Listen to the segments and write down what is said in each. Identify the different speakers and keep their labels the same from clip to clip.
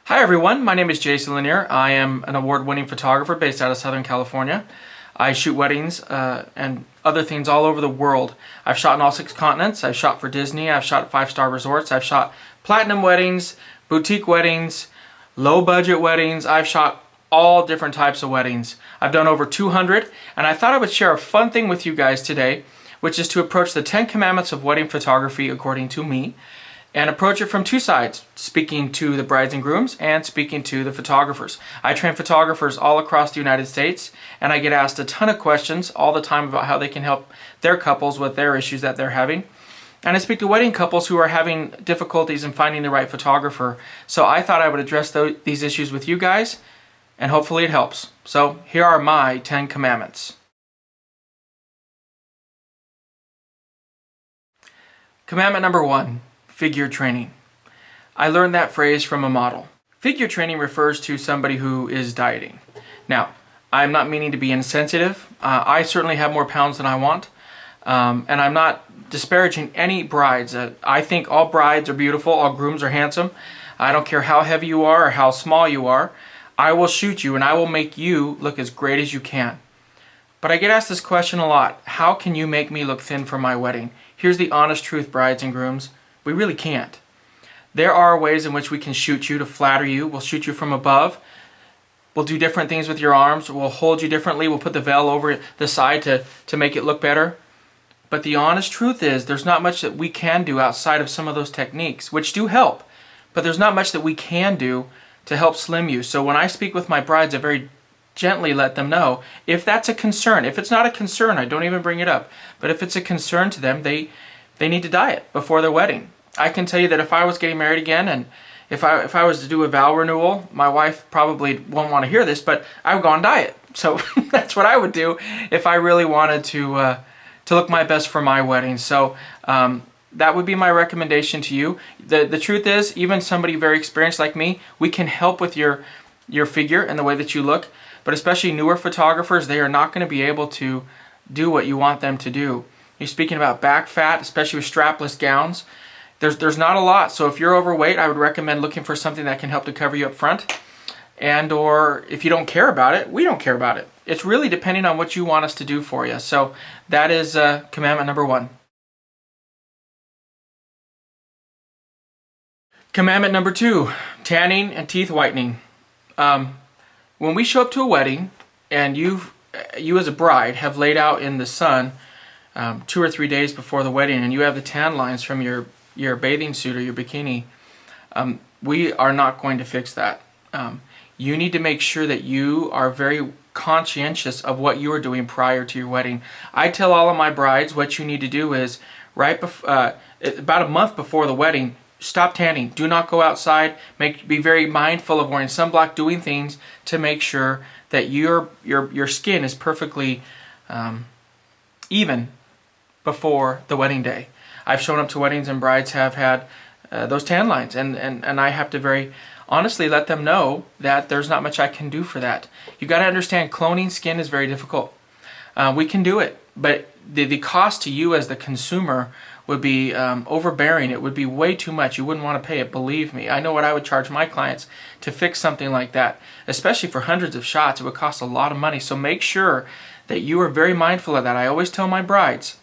Speaker 1: Hi everyone, my name is Jason Lanier. I am an award-winning photographer based out of Southern California. I shoot weddings and other things all over the world. I've shot in all 6 continents. I've shot for Disney. I've shot at 5-star resorts. I've shot platinum weddings, boutique weddings, low-budget weddings. I've shot all different types of weddings. I've done over 200, and I thought I would share a fun thing with you guys today, which is to approach the 10 commandments of wedding photography according to me, and approach it from 2 sides, speaking to the brides and grooms and speaking to the photographers. I train photographers all across the United States, and I get asked a ton of questions all the time about how they can help their couples with their issues that they're having. And I speak to wedding couples who are having difficulties in finding the right photographer. So I thought I would address these issues with you guys, and hopefully it helps. So here are my 10 commandments. Commandment number 1. Figure training. I learned that phrase from a model. Figure training refers to somebody who is dieting. Now, I'm not meaning to be insensitive. I certainly have more pounds than I want. And I'm not disparaging any brides. I think all brides are beautiful, all grooms are handsome. I don't care how heavy you are or how small you are. I will shoot you and I will make you look as great as you can. But I get asked this question a lot. How can you make me look thin for my wedding? Here's the honest truth, brides and grooms. We really can't. There are ways in which we can shoot you to flatter you. We'll shoot you from above. We'll do different things with your arms. We'll hold you differently. We'll put the veil over the side to make it look better. But the honest truth is there's not much that we can do outside of some of those techniques, which do help. But there's not much that we can do to help slim you. So when I speak with my brides, I very gently let them know if that's a concern. If it's not a concern, I don't even bring it up. But if it's a concern to them, they need to diet before their wedding. I can tell you that if I was getting married again and if I was to do a vow renewal, my wife probably won't want to hear this, but I would go on diet. So that's what I would do if I really wanted to look my best for my wedding. So that would be my recommendation to you. The truth is, even somebody very experienced like me, we can help with your figure and the way that you look, but especially newer photographers, they are not going to be able to do what you want them to do. You're speaking about back fat, especially with strapless gowns. There's not a lot, so if you're overweight, I would recommend looking for something that can help to cover you up front. And or if you don't care about it, we don't care about it. It's really depending on what you want us to do for you. So that is commandment number 1. Commandment number 2, tanning and teeth whitening. When we show up to a wedding and you as a bride have laid out in the sun 2 or 3 days before the wedding and you have the tan lines from your bathing suit or your bikini, we are not going to fix that. You need to make sure that you are very conscientious of what you are doing prior to your wedding. I tell all of my brides what you need to do is about a month before the wedding, stop tanning. Do not go outside. Be very mindful of wearing sunblock, doing things to make sure that your skin is perfectly even before the wedding day. I've shown up to weddings and brides have had those tan lines, and I have to very honestly let them know that there's not much I can do for that. You got to understand, cloning skin is very difficult. We can do it, but the cost to you as the consumer would be overbearing. It would be way too much. You wouldn't want to pay it, believe me. I know what I would charge my clients to fix something like that, especially for hundreds of shots. It would cost a lot of money, so make sure that you are very mindful of that. I always tell my brides,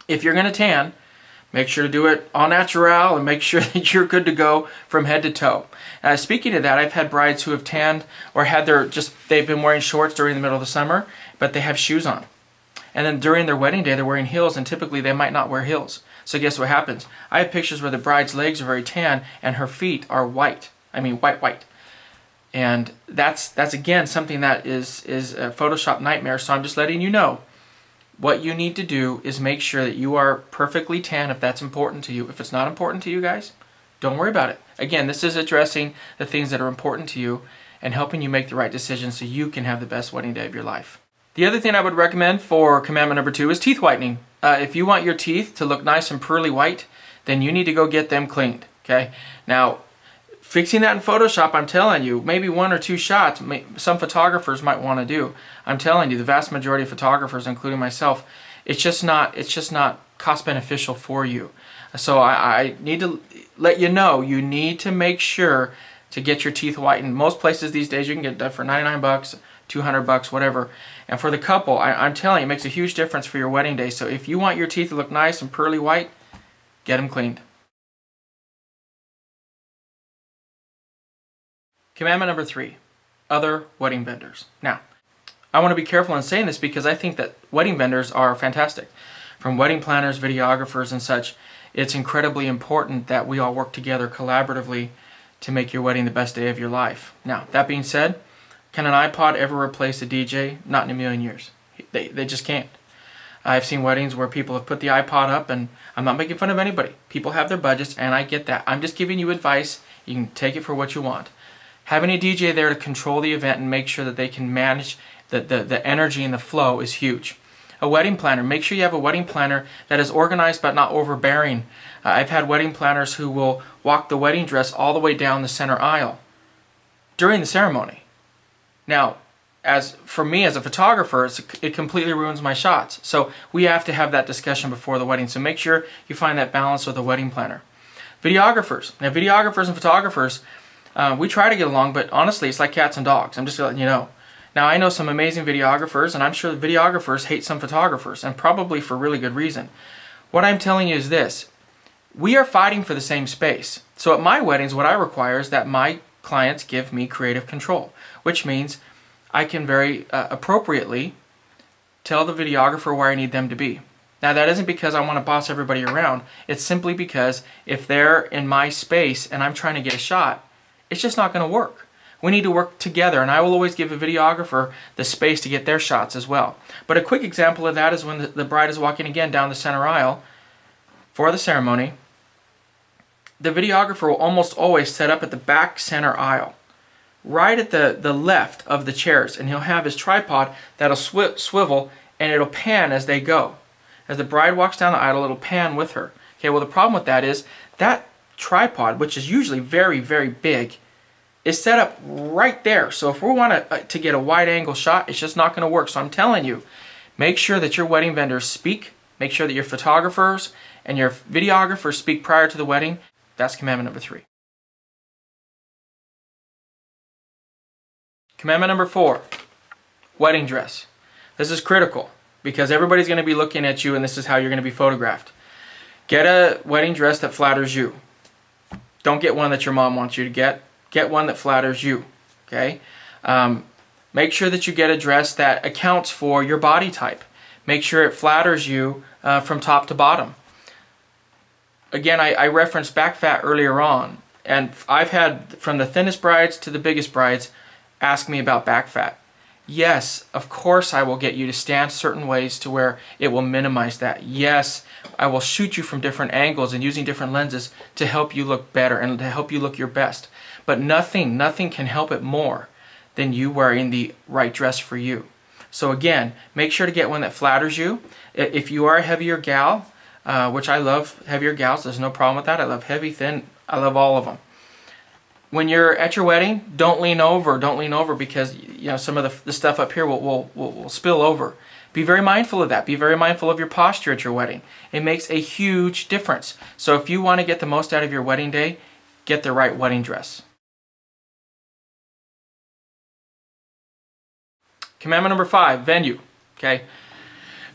Speaker 1: if you're going to tan, make sure to do it au naturel and make sure that you're good to go from head to toe. Speaking of that, I've had brides who have tanned or they've been wearing shorts during the middle of the summer, but they have shoes on. And then during their wedding day, they're wearing heels, and typically they might not wear heels. So guess what happens? I have pictures where the bride's legs are very tan and her feet are white. I mean white. And that's again something that is a Photoshop nightmare. So I'm just letting you know. What you need to do is make sure that you are perfectly tan if that's important to you. If it's not important to you guys, don't worry about it. Again, this is addressing the things that are important to you and helping you make the right decisions so you can have the best wedding day of your life. The other thing I would recommend for commandment number 2 is teeth whitening. If you want your teeth to look nice and pearly white, then you need to go get them cleaned. Okay? Now, fixing that in Photoshop, I'm telling you, maybe 1 or 2 shots some photographers might want to do. I'm telling you, the vast majority of photographers, including myself, it's just not cost beneficial for you. So I need to let you know, you need to make sure to get your teeth whitened. Most places these days you can get it done for 99 bucks, 200 bucks, whatever. And for the couple, I'm telling you, it makes a huge difference for your wedding day. So if you want your teeth to look nice and pearly white, get them cleaned. Commandment number 3, other wedding vendors. Now, I want to be careful in saying this because I think that wedding vendors are fantastic. From wedding planners, videographers, and such, it's incredibly important that we all work together collaboratively to make your wedding the best day of your life. Now, that being said, can an iPod ever replace a DJ? Not in a million years. They just can't. I've seen weddings where people have put the iPod up, and I'm not making fun of anybody. People have their budgets, and I get that. I'm just giving you advice. You can take it for what you want. Having a DJ there to control the event and make sure that they can manage the energy and the flow is huge. A wedding planner, make sure you have a wedding planner that is organized but not overbearing. I've had wedding planners who will walk the wedding dress all the way down the center aisle during the ceremony. Now, as for me as a photographer, it completely ruins my shots. So we have to have that discussion before the wedding. So make sure you find that balance with a wedding planner. Videographers. Now, videographers and photographers, we try to get along, but honestly, it's like cats and dogs. I'm just letting you know. Now, I know some amazing videographers, and I'm sure the videographers hate some photographers, and probably for really good reason. What I'm telling you is this. We are fighting for the same space. So at my weddings, what I require is that my clients give me creative control, which means I can very appropriately tell the videographer where I need them to be. Now, that isn't because I want to boss everybody around. It's simply because if they're in my space and I'm trying to get a shot, it's just not going to work. We need to work together, and I will always give a videographer the space to get their shots as well. But a quick example of that is when the bride is walking again down the center aisle for the ceremony. The videographer will almost always set up at the back center aisle, right at the left of the chairs, and he'll have his tripod that'll swivel, and it'll pan as they go. As the bride walks down the aisle, it'll pan with her. Okay, well, the problem with that is that tripod, which is usually very, very big, is set up right there. So if we want to get a wide angle shot, it's just not going to work. So I'm telling you, make sure that your wedding vendors speak. Make sure that your photographers and your videographers speak prior to the wedding. That's commandment number 3. Commandment number 4, wedding dress. This is critical because everybody's going to be looking at you, and this is how you're going to be photographed. Get a wedding dress that flatters you. Don't get one that your mom wants you to get. Get one that flatters you, okay? Make sure that you get a dress that accounts for your body type. Make sure it flatters you from top to bottom. Again, I referenced back fat earlier on, and I've had from the thinnest brides to the biggest brides ask me about back fat. Yes, of course I will get you to stand certain ways to where it will minimize that. Yes, I will shoot you from different angles and using different lenses to help you look better and to help you look your best. But nothing can help it more than you wearing the right dress for you. So again, make sure to get one that flatters you. If you are a heavier gal, which I love heavier gals, there's no problem with that. I love heavy, thin, I love all of them. When you're at your wedding, don't lean over because some of the stuff up here will spill over. Be very mindful of that. Be very mindful of your posture at your wedding. It makes a huge difference. So if you want to get the most out of your wedding day, get the right wedding dress. Commandment number 5, venue. Okay,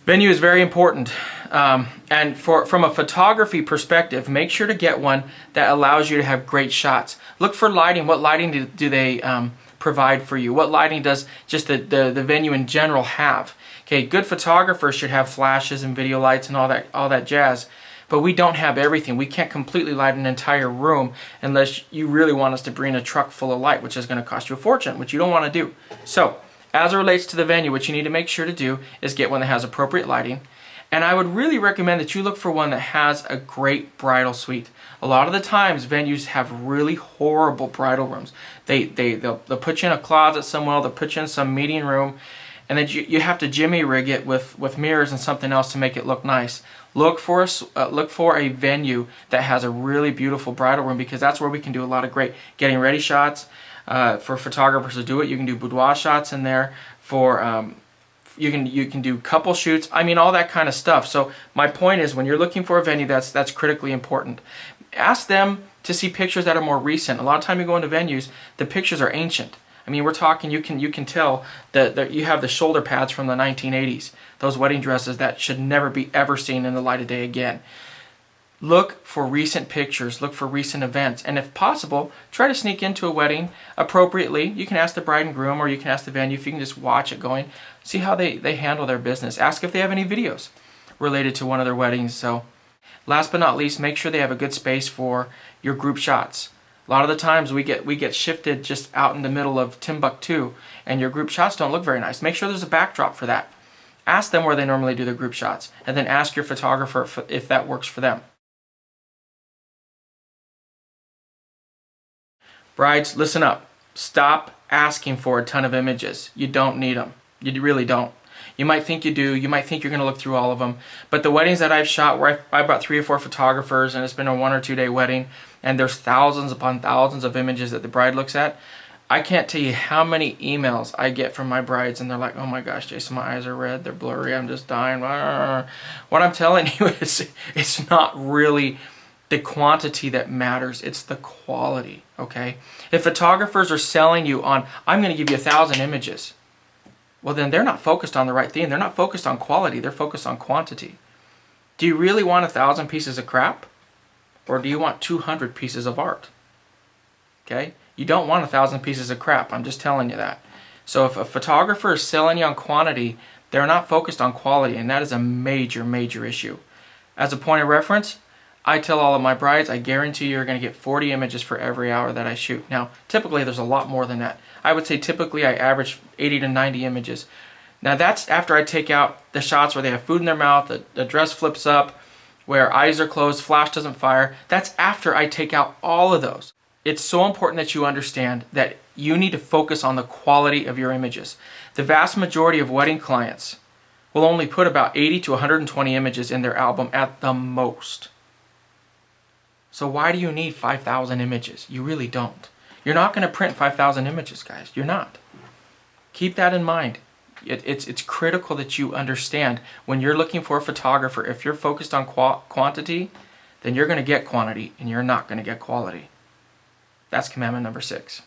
Speaker 1: venue is very important. And from a photography perspective, make sure to get one that allows you to have great shots. Look for lighting. What lighting do they provide for you? What lighting does just the venue in general have? Okay, good photographers should have flashes and video lights and all that jazz. But we don't have everything. We can't completely light an entire room unless you really want us to bring a truck full of light, which is going to cost you a fortune, which you don't want to do. So, as it relates to the venue, what you need to make sure to do is get one that has appropriate lighting. And I would really recommend that you look for one that has a great bridal suite. A lot of the times, venues have really horrible bridal rooms. They'll put you in a closet somewhere, they'll put you in some meeting room, and then you have to jimmy rig it with mirrors and something else to make it look nice. Look for a venue that has a really beautiful bridal room because that's where we can do a lot of great getting ready shots. For photographers to do it, you can do boudoir shots in there. For You can do couple shoots. I mean, all that kind of stuff. So my point is, when you're looking for a venue, that's critically important. Ask them to see pictures that are more recent. A lot of time you go into venues, the pictures are ancient. I mean, we're talking, you can tell that you have the shoulder pads from the 1980s. Those wedding dresses that should never be ever seen in the light of day again. Look for recent pictures, look for recent events, and if possible, try to sneak into a wedding appropriately. You can ask the bride and groom, or you can ask the venue if you can just watch it going, see how they handle their business. Ask if they have any videos related to one of their weddings. So last but not least, make sure they have a good space for your group shots. A lot of the times we get shifted just out in the middle of Timbuktu, and your group shots don't look very nice. Make sure there's a backdrop for that. Ask them where they normally do their group shots, and then ask your photographer if that works for them. Brides, listen up. Stop asking for a ton of images. You don't need them. You really don't. You might think you do. You might think you're going to look through all of them. But the weddings that I've shot where I brought 3 or 4 photographers, and it's been a 1 or 2 day wedding, and there's thousands upon thousands of images that the bride looks at, I can't tell you how many emails I get from my brides, and they're like, oh my gosh, Jason, my eyes are red, they're blurry, I'm just dying. What I'm telling you is, it's not really the quantity that matters, it's the quality, okay? If photographers are selling you on, I'm going to give you 1,000 images, well then they're not focused on the right thing. They're not focused on quality, they're focused on quantity. Do you really want 1,000 pieces of crap? Or do you want 200 pieces of art? Okay? You don't want 1,000 pieces of crap, I'm just telling you that. So if a photographer is selling you on quantity, they're not focused on quality, and that is a major, major issue. As a point of reference, I tell all of my brides, I guarantee you're going to get 40 images for every hour that I shoot. Now, typically there's a lot more than that. I would say typically I average 80 to 90 images. Now that's after I take out the shots where they have food in their mouth, the dress flips up, where eyes are closed, flash doesn't fire. That's after I take out all of those. It's so important that you understand that you need to focus on the quality of your images. The vast majority of wedding clients will only put about 80 to 120 images in their album at the most. So why do you need 5,000 images? You really don't. You're not going to print 5,000 images, guys. You're not. Keep that in mind. It's critical that you understand when you're looking for a photographer, if you're focused on quantity, then you're going to get quantity and you're not going to get quality. That's commandment number 6.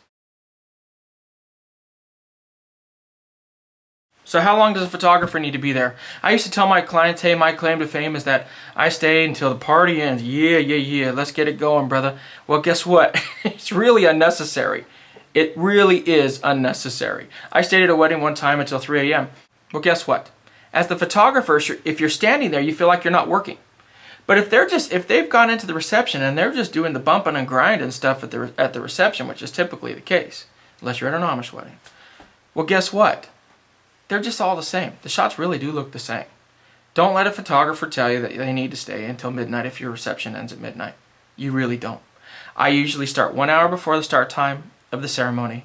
Speaker 1: So how long does a photographer need to be there? I used to tell my clients, hey, my claim to fame is that I stay until the party ends. Yeah, let's get it going, brother. Well, guess what? It's really unnecessary. It really is unnecessary. I stayed at a wedding one time until 3 a.m. Well, guess what? As the photographer, if you're standing there, you feel like you're not working. But if they've gone into the reception and they're just doing the bumping and grinding stuff at the reception, which is typically the case, unless you're at an Amish wedding, well, guess what? They're just all the same. The shots really do look the same. Don't let a photographer tell you that they need to stay until midnight if your reception ends at midnight. You really don't. I usually start 1 hour before the start time of the ceremony,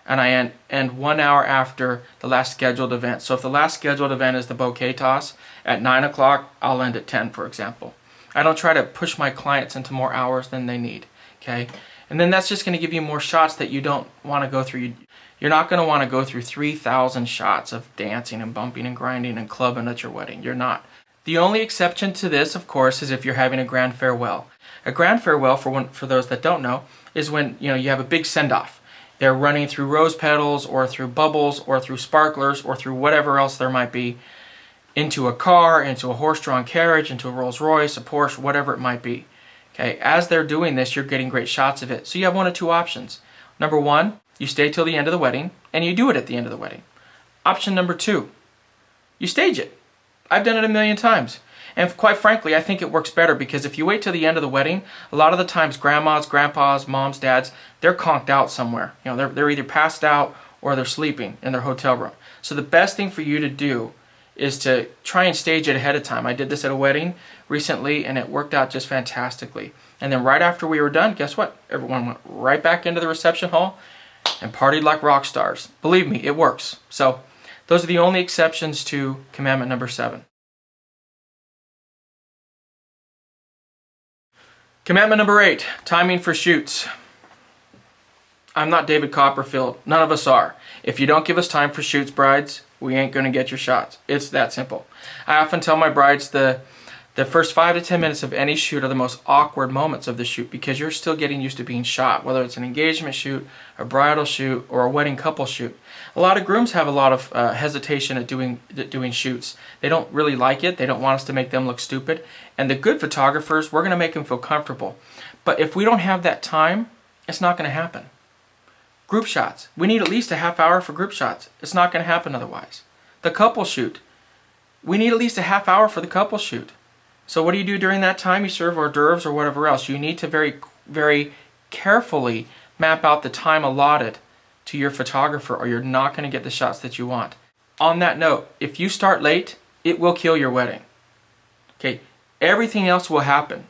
Speaker 1: and I end 1 hour after the last scheduled event. So if the last scheduled event is the bouquet toss at 9 o'clock, I'll end at 10, for example. I don't try to push my clients into more hours than they need, okay? And then that's just going to give you more shots that you don't want to go through. You're not going to want to go through 3,000 shots of dancing and bumping and grinding and clubbing at your wedding. You're not. The only exception to this, of course, is if you're having a grand farewell. A grand farewell, for those that don't know, is when you have a big send-off. They're running through rose petals or through bubbles or through sparklers or through whatever else there might be, into a car, into a horse-drawn carriage, into a Rolls Royce, a Porsche, whatever it might be. Okay, as they're doing this, you're getting great shots of it. So you have one of two options. Number one, you stay till the end of the wedding, and you do it at the end of the wedding. Option number 2, you stage it. I've done it a million times. And quite frankly, I think it works better because if you wait till the end of the wedding, a lot of the times grandmas, grandpas, moms, dads, they're conked out somewhere. They're either passed out or they're sleeping in their hotel room. So the best thing for you to do is to try and stage it ahead of time. I did this at a wedding recently, and it worked out just fantastically. And then right after we were done, guess what? Everyone went right back into the reception hall and partied like rock stars. Believe me, it works. So those are the only exceptions to commandment number 7. Commandment number 8, timing for shoots. I'm not David Copperfield. None of us are. If you don't give us time for shoots, brides, we ain't gonna get your shots. It's that simple. I often tell my brides the first 5 to 10 minutes of any shoot are the most awkward moments of the shoot because you're still getting used to being shot, whether it's an engagement shoot, a bridal shoot, or a wedding couple shoot. A lot of grooms have a lot of hesitation at doing shoots. They don't really like it. They don't want us to make them look stupid. And the good photographers, we're gonna make them feel comfortable. But if we don't have that time, it's not gonna happen. Group shots. We need at least a half hour for group shots. It's not gonna happen otherwise. The couple shoot. We need at least a half hour for the couple shoot. So what do you do during that time? You serve hors d'oeuvres or whatever else. You need to very, very carefully map out the time allotted to your photographer or you're not going to get the shots that you want. On that note, if you start late, it will kill your wedding. Okay, everything else will happen.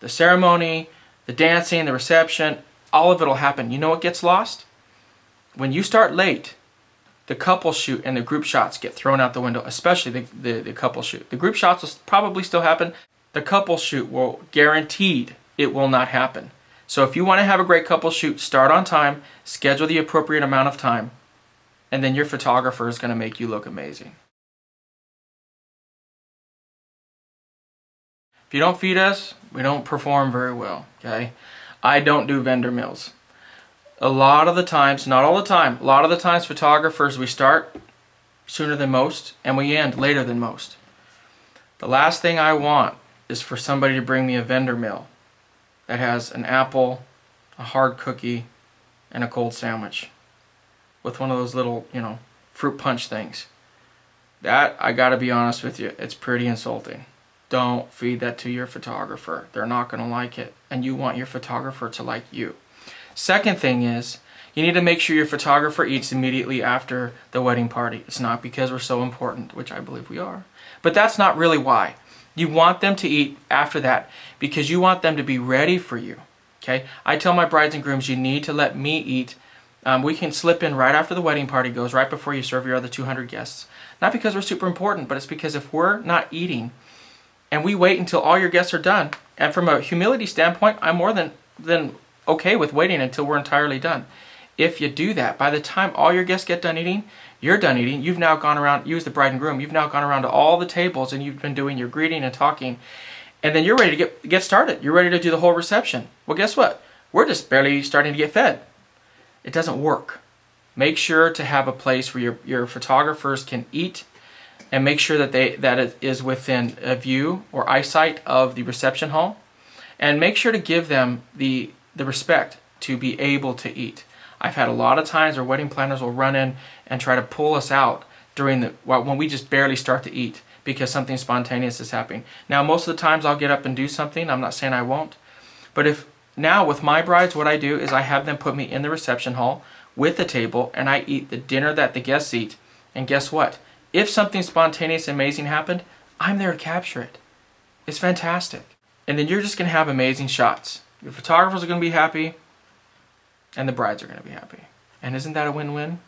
Speaker 1: The ceremony, the dancing, the reception, all of it will happen. You know what gets lost? When you start late, the couple shoot and the group shots get thrown out the window, especially the couple shoot. The group shots will probably still happen. The couple shoot will guaranteed it will not happen. So if you want to have a great couple shoot, start on time, schedule the appropriate amount of time, and then your photographer is going to make you look amazing. If you don't feed us, we don't perform very well, okay? I don't do vendor meals. A lot of the times, not all the time, a lot of the times photographers, we start sooner than most and we end later than most. The last thing I want is for somebody to bring me a vendor meal that has an apple, a hard cookie, and a cold sandwich with one of those little, fruit punch things. That, I gotta be honest with you, it's pretty insulting. Don't feed that to your photographer. They're not gonna like it, and you want your photographer to like you. Second thing is, you need to make sure your photographer eats immediately after the wedding party. It's not because we're so important, which I believe we are, but that's not really why. You want them to eat after that because you want them to be ready for you, okay? I tell my brides and grooms, you need to let me eat. We can slip in right after the wedding party goes, right before you serve your other 200 guests. Not because we're super important, but it's because if we're not eating and we wait until all your guests are done, and from a humility standpoint, I'm more than okay with waiting until we're entirely done. If you do that, by the time all your guests get done eating, you're done eating, you've now gone around, you as the bride and groom, you've now gone around to all the tables and you've been doing your greeting and talking, and then you're ready to get started. You're ready to do the whole reception. Well, guess what? We're just barely starting to get fed. It doesn't work. Make sure to have a place where your photographers can eat, and make sure that it is within a view or eyesight of the reception hall, and make sure to give them the respect to be able to eat. I've had a lot of times where wedding planners will run in and try to pull us out when we just barely start to eat because something spontaneous is happening. Now, most of the times I'll get up and do something. I'm not saying I won't. But now with my brides, what I do is I have them put me in the reception hall with the table and I eat the dinner that the guests eat. And guess what? If something spontaneous and amazing happened, I'm there to capture it. It's fantastic. And then you're just going to have amazing shots. Your photographers are going to be happy, and the brides are going to be happy. And isn't that a win-win?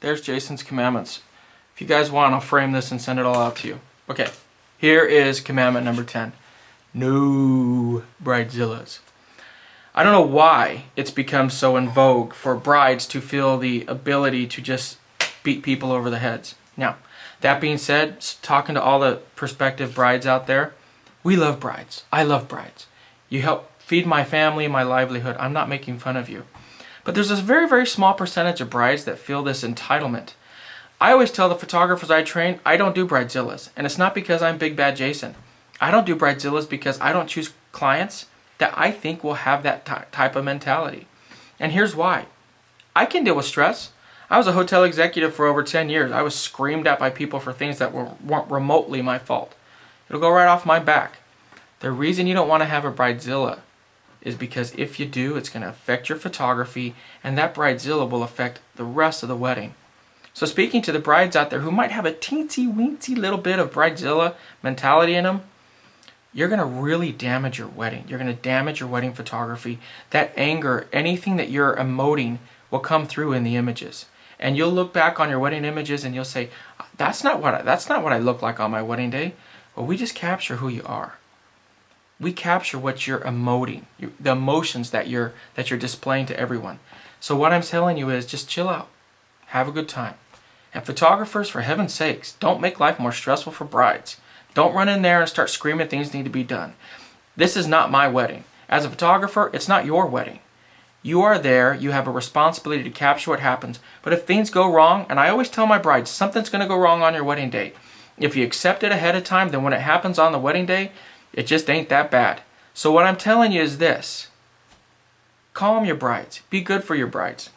Speaker 1: There's Jason's commandments. If you guys want, I'll frame this and send it all out to you. Okay, here is commandment number 10. No bridezillas. I don't know why it's become so in vogue for brides to feel the ability to just beat people over the heads. Now, that being said, talking to all the prospective brides out there, we love brides. I love brides. You help feed my family, my livelihood. I'm not making fun of you. But there's this very, very small percentage of brides that feel this entitlement. I always tell the photographers I train, I don't do bridezillas. And it's not because I'm Big Bad Jason. I don't do bridezillas because I don't choose clients that I think will have that type of mentality. And here's why. I can deal with stress. I was a hotel executive for over 10 years. I was screamed at by people for things that weren't remotely my fault. It'll go right off my back. The reason you don't want to have a bridezilla is because if you do, it's going to affect your photography, and that bridezilla will affect the rest of the wedding. So speaking to the brides out there who might have a teensy-weensy little bit of bridezilla mentality in them, you're going to really damage your wedding. You're going to damage your wedding photography. That anger, anything that you're emoting will come through in the images. And you'll look back on your wedding images and you'll say, that's not what I look like on my wedding day. Well, we just capture who you are. We capture what you're emoting, the emotions that you're displaying to everyone. So what I'm telling you is just chill out. Have a good time. And photographers, for heaven's sakes, don't make life more stressful for brides. Don't run in there and start screaming things need to be done. This is not my wedding. As a photographer, it's not your wedding. You are there, you have a responsibility to capture what happens. But if things go wrong, and I always tell my brides, something's going to go wrong on your wedding day. If you accept it ahead of time, then when it happens on the wedding day, it just ain't that bad. So what I'm telling you is this. Calm your brides. Be good for your brides.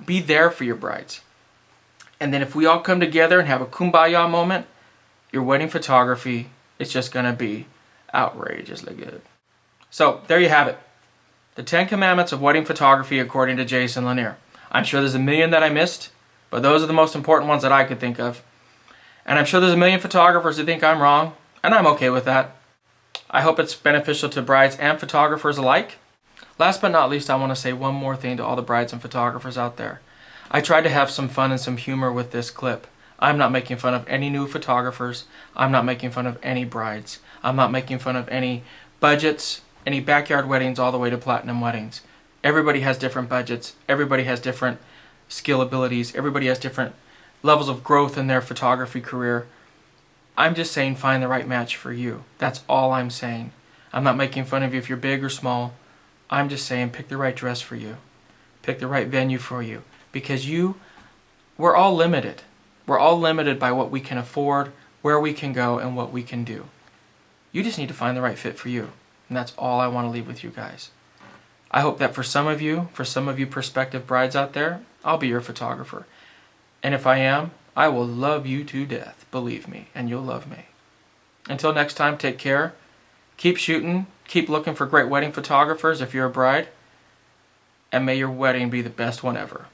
Speaker 1: Be there for your brides. And then if we all come together and have a kumbaya moment, your wedding photography is just going to be outrageously good. So there you have it. The 10 Commandments of Wedding Photography according to Jason Lanier. I'm sure there's a million that I missed, but those are the most important ones that I could think of. And I'm sure there's a million photographers who think I'm wrong, and I'm okay with that. I hope it's beneficial to brides and photographers alike. Last but not least, I want to say one more thing to all the brides and photographers out there. I tried to have some fun and some humor with this clip. I'm not making fun of any new photographers. I'm not making fun of any brides. I'm not making fun of any budgets, any backyard weddings, all the way to platinum weddings. Everybody has different budgets. Everybody has different skill abilities. Everybody has different levels of growth in their photography career. I'm just saying find the right match for you. That's all I'm saying. I'm not making fun of you if you're big or small. I'm just saying pick the right dress for you. Pick the right venue for you. Because we're all limited. We're all limited by what we can afford, where we can go, and what we can do. You just need to find the right fit for you. And that's all I want to leave with you guys. I hope that for some of you prospective brides out there, I'll be your photographer. And if I am, I will love you to death. Believe me, and you'll love me. Until next time, take care. Keep shooting. Keep looking for great wedding photographers if you're a bride. And may your wedding be the best one ever.